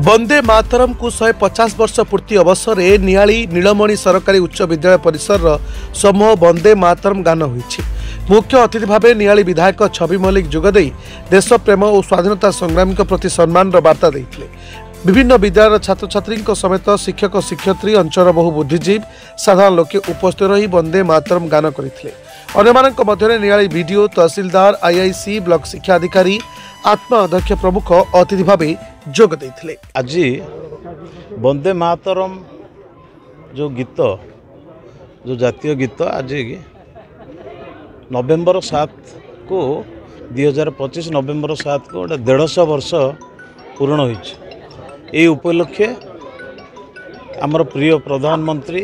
वंदे मातरम को 150 वर्ष पूर्ति अवसर में नियाली नीलमणि सरकारी उच्च विद्यालय परिसर समूह वंदे मातरम गान होईछि। मुख्य अतिथि भाव नियाली विधायक छवि मल्लिक जोगदे देश प्रेम और स्वाधीनता संग्रामी प्रति सम्मान बार्ता देते। विभिन्न विद्यालय छात्र छात्री समेत शिक्षक शिक्षयित्री अंचल बहु बुद्धिजीवी साधारण लोके उपस्थित रही वंदे मातरम गान करते। अन्यमानक मध्यरे नियाली वीडियो तहसीलदार आईआईसी ब्लॉक शिक्षा अधिकारी आत्मा अध्यक्ष प्रमुख अतिथि भाव जोग देते। आज वंदे मातरम जो गीत जो जातीय गीत आज नवेम्बर 7 को 2025 नवेम्बर 7 को 150 वर्ष पूर्ण होई उपलक्षे आमर प्रिय प्रधानमंत्री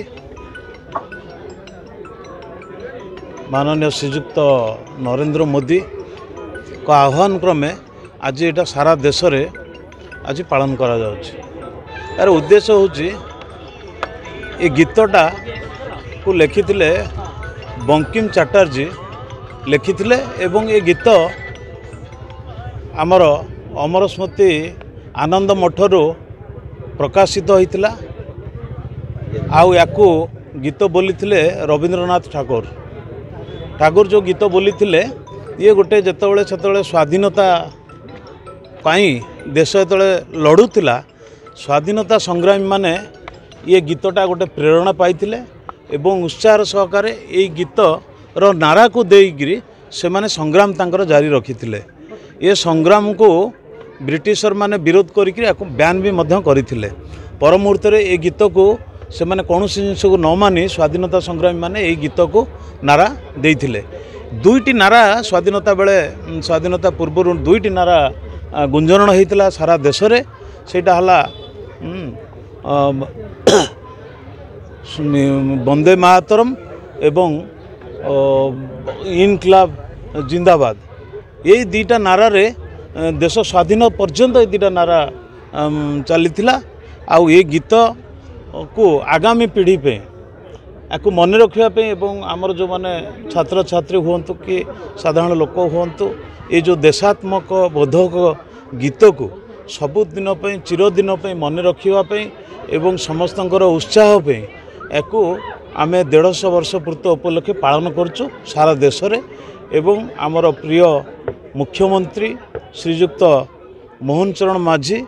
माननीय श्रीयुक्त नरेंद्र मोदी को आह्वान क्रमे आज यहाँ सारा देश रे आज पालन करा जाउछि। यार उद्देश्य होछि ये गीतटा को लिखिथिले बंकिम चटर्जी लिखिथिले एवं ये गीत आमर अमर स्मृति आनंद मठरू प्रकाशित होइतिला। आउ याकू गीत बोलीथिले रवींद्रनाथ ठाकुर जो गीत बोलीथिले ये गोटे जेतबेले सेतबेले स्वाधीनता पाई देश जेतबेले लड़ुतिला स्वाधीनता संग्रामी माने ये गीतटा गोटे प्रेरणा पाइथिले एवं उत्साह सहकारे ये गीत रो नारा को देइगिरी से माने संग्राम तांकर जारी रखिथिले। ये संग्राम को ब्रिटिशर माने विरोध करिकरी याकू बैन भी मध्य करिथिले। पर मुहूर्त रे ये गीत को से माने कोनोसी जिनिस को न मानी स्वाधीनता संग्रामी माने ये गीत को नारा देइथिले। दुईटी नारा स्वाधीनता बेले स्वाधीनता पूर्व दुईटी नारा गुंजन होता सारा देश रे सेटा हला वंदे मातरम एवं इनकलाब जिंदाबाद ये दीटा नारा रे देश स्वाधीन पर्यंत ये दीटा नारा चलीथिला। आउ ये गीत को आगामी पीढ़ी पे आपको मन रखापी एवं आमर जो माने छात्र छात्री हुंतु कि साधारण लोक हुंतु ये जो देशात्मक बोधक गीत को सबुदिन चिरदिन मन रखापी एवं समस्तंकर उत्साह पे याकू आमे 150 वर्ष पूर्त उपलक्षे पालन करचु सारा देश रे। एवं आमर प्रिय मुख्यमंत्री श्रीयुक्त मोहन चरण माझी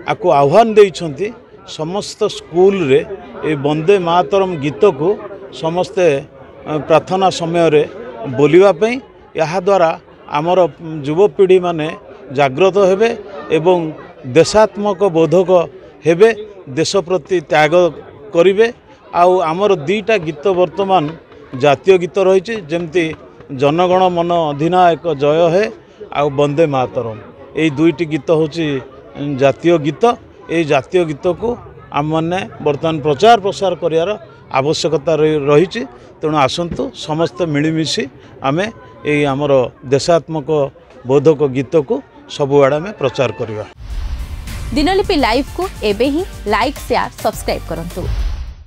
आपको आह्वान देइछंती समस्त स्कूल रे ए वंदे मातरम गीत को समस्ते प्रार्थना समय रे बोलिबा पई या द्वारा आमर युवपीढ़ी माने जागृत हेबे एवं देशात्मक बोधक हेबे देश प्रति त्याग करिवे। आउ आमर दीटा गीत वर्तमान जातीय गीत रही जेमती जनगण मन अधिनायक जय है आउ वंदे मातरम ये दुईटी गीत होची जातीय गीत। ये जातीय गीत को आम मैंने बर्तमान प्रचार प्रसार करार आवश्यकता रही। तेणु आसतु समस्त मिलमिशि आमे ये आमर देशात्मक बोधक गीत को सबुआड़े में प्रचार करवा। दिनलिपि लाइव को एबे ही लाइक शेयर सब्सक्राइब करंतु।